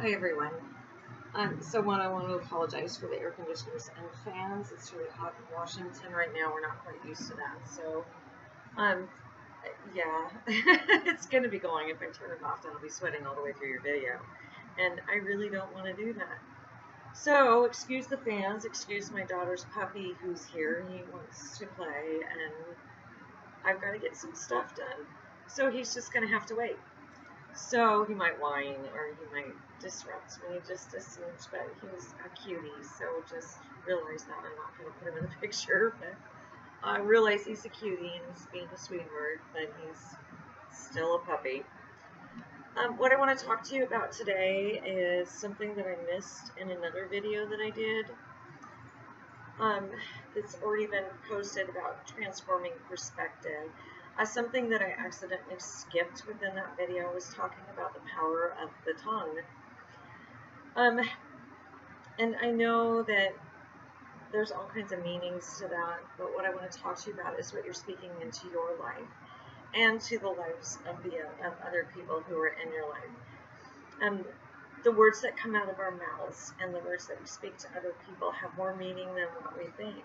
Hi everyone. So one, I want to apologize for the air conditioners and fans. It's really hot in Washington right now. We're not quite used to that. So, um, yeah, it's going to be going. If I turn it off, then I'll be sweating all the way through your video. And I really don't want to do that. So, excuse the fans. Excuse my daughter's puppy who's here. He wants to play, and I've got to get some stuff done. So he's just going to have to wait. So he might whine or he might disrupt me just a smidge, but he's a cutie, so just realize that. I'm not going to put him in the picture, but I realize he's a cutie and he's being a sweetheart, but he's still a puppy. What I want to talk to you about today is something that I missed in another video that I did. It's already been posted about transforming perspective. Something that I accidentally skipped within that video was talking about the power of the tongue. And I know that there's all kinds of meanings to that, but what I want to talk to you about is what you're speaking into your life and to the lives of other people who are in your life. The words that come out of our mouths and the words that we speak to other people have more meaning than what we think.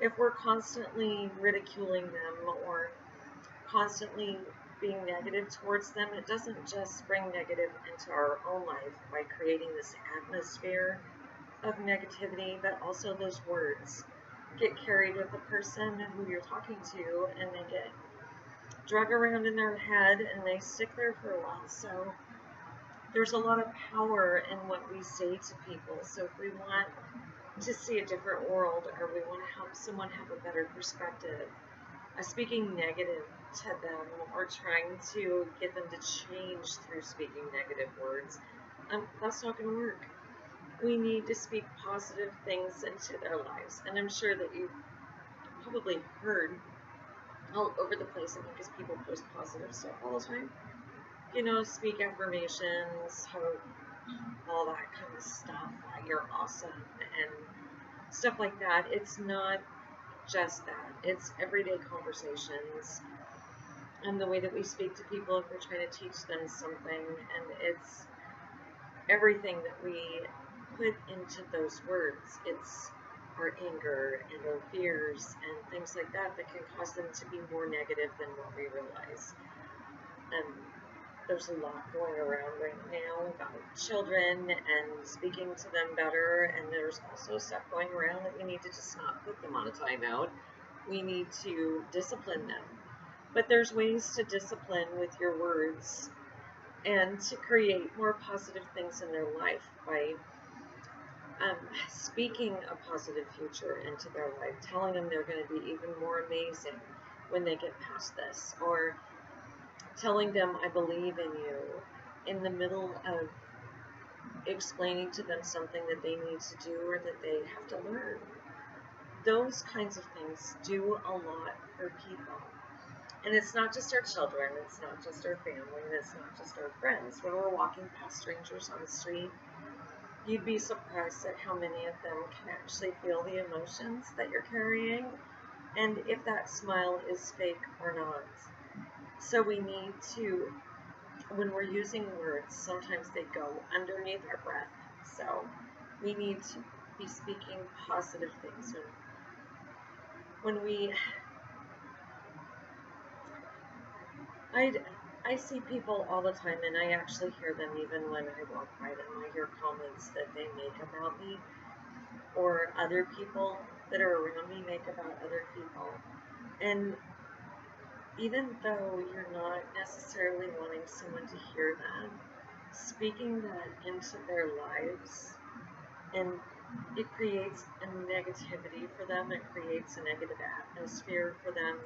If we're constantly ridiculing them or constantly being negative towards them, it doesn't just bring negative into our own life by creating this atmosphere of negativity, but also those words get carried with the person who you're talking to, and they get drug around in their head and they stick there for a while. So there's a lot of power in what we say to people. So if we want to see a different world, or we want to help someone have a better perspective, speaking negative to them or trying to get them to change through speaking negative words, that's not going to work. We need to speak positive things into their lives. And I'm sure that you've probably heard all over the place, I think, because people post positive stuff all the time. Speak affirmations, hope, all that kind of stuff. You're awesome and stuff like that. It's not just that. It's everyday conversations and the way that we speak to people if we're trying to teach them something. And it's everything that we put into those words. It's our anger and our fears and things like that that can cause them to be more negative than what we realize. There's a lot going around right now about children and speaking to them better, and there's also stuff going around that we need to just not put them on a timeout. We need to discipline them. But there's ways to discipline with your words and to create more positive things in their life by speaking a positive future into their life, telling them they're going to be even more amazing when they get past this, or telling them I believe in you in the middle of explaining to them something that they need to do or that they have to learn. Those kinds of things do a lot for people. And it's not just our children, it's not just our family, and it's not just our friends. When we're walking past strangers on the street, you'd be surprised at how many of them can actually feel the emotions that you're carrying, and if that smile is fake or not. So we need to, when we're using words, sometimes they go underneath our breath. So we need to be speaking positive things. I see people all the time, and I actually hear them even when I walk by them. I hear comments that they make about me, or other people that are around me make about other people. And even though you're not necessarily wanting someone to hear that, speaking that into their lives, and it creates a negativity for them, it creates a negative atmosphere for them.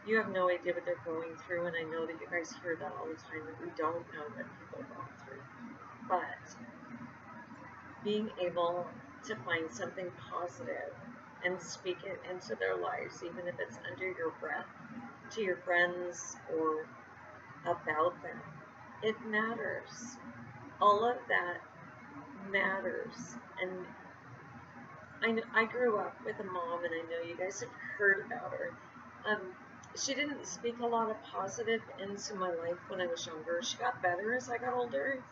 You have no idea what they're going through, and I know that you guys hear that all the time, that we don't know what people are going through. But being able to find something positive and speak it into their lives, even if it's under your breath, to your friends or about them, it matters. All of that matters. And I grew up with a mom, and I know you guys have heard about her. She didn't speak a lot of positive into my life when I was younger. She got better as I got older,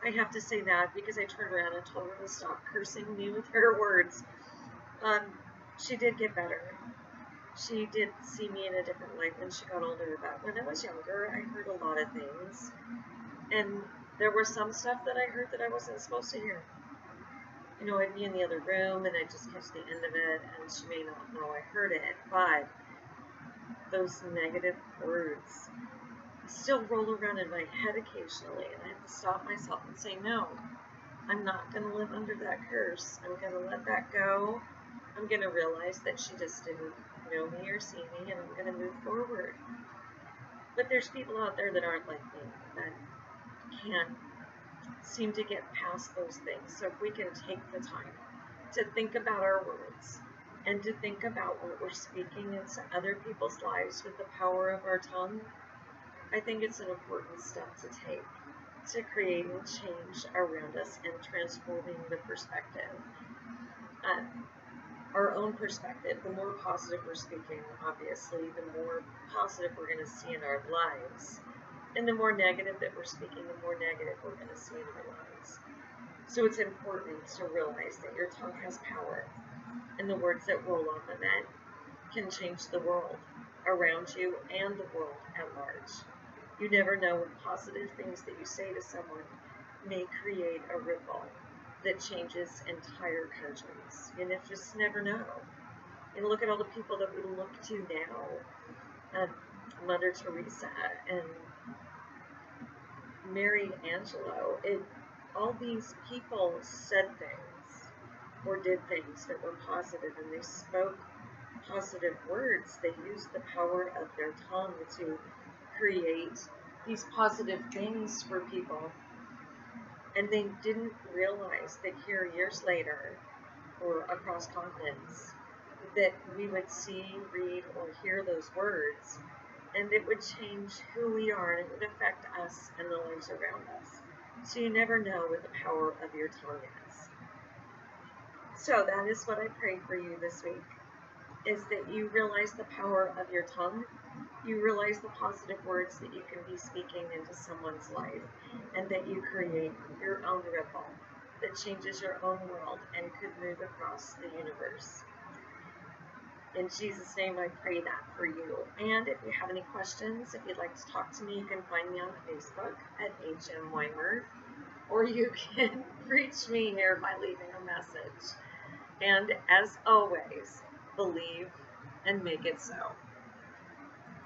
I have to say that because I turned around and told her to stop cursing me with her words. Um, she did get better. She did see me in a different light when she got older, but when I was younger, I heard a lot of things. And there was some stuff that I heard that I wasn't supposed to hear. You know, I'd be in the other room and I'd just catch the end of it, and she may not know I heard it, but those negative words still roll around in my head occasionally, and I have to stop myself and say, no, I'm not going to live under that curse. I'm going to let that go. I'm going to realize that she just didn't know me or see me, and I'm going to move forward. But there's people out there that aren't like me, that can't seem to get past those things. So if we can take the time to think about our words and to think about what we're speaking into other people's lives with the power of our tongue, I think it's an important step to take to creating change around us and transforming the perspective. Our own perspective, the more positive we're speaking, obviously, the more positive we're going to see in our lives. And the more negative that we're speaking, the more negative we're going to see in our lives. So it's important to realize that your tongue has power, and the words that roll off of it can change the world around you and the world at large. You never know when positive things that you say to someone may create a ripple that changes entire countries. You just never know. And look at all the people that we look to now. Mother Teresa and Mary Angelou. All these people said things or did things that were positive, and they spoke positive words. They used the power of their tongue to create these positive things for people. And they didn't realize that here, years later, or across continents, that we would see, read, or hear those words, and it would change who we are, and it would affect us and the lives around us. So you never know what the power of your tongue is. So that is what I pray for you this week, is that you realize the power of your tongue. You realize the positive words that you can be speaking into someone's life, and that you create your own ripple that changes your own world and could move across the universe. In Jesus' name, I pray that for you. And if you have any questions, if you'd like to talk to me, you can find me on Facebook at HM Weimer, or you can reach me here by leaving a message. And as always, believe and make it so.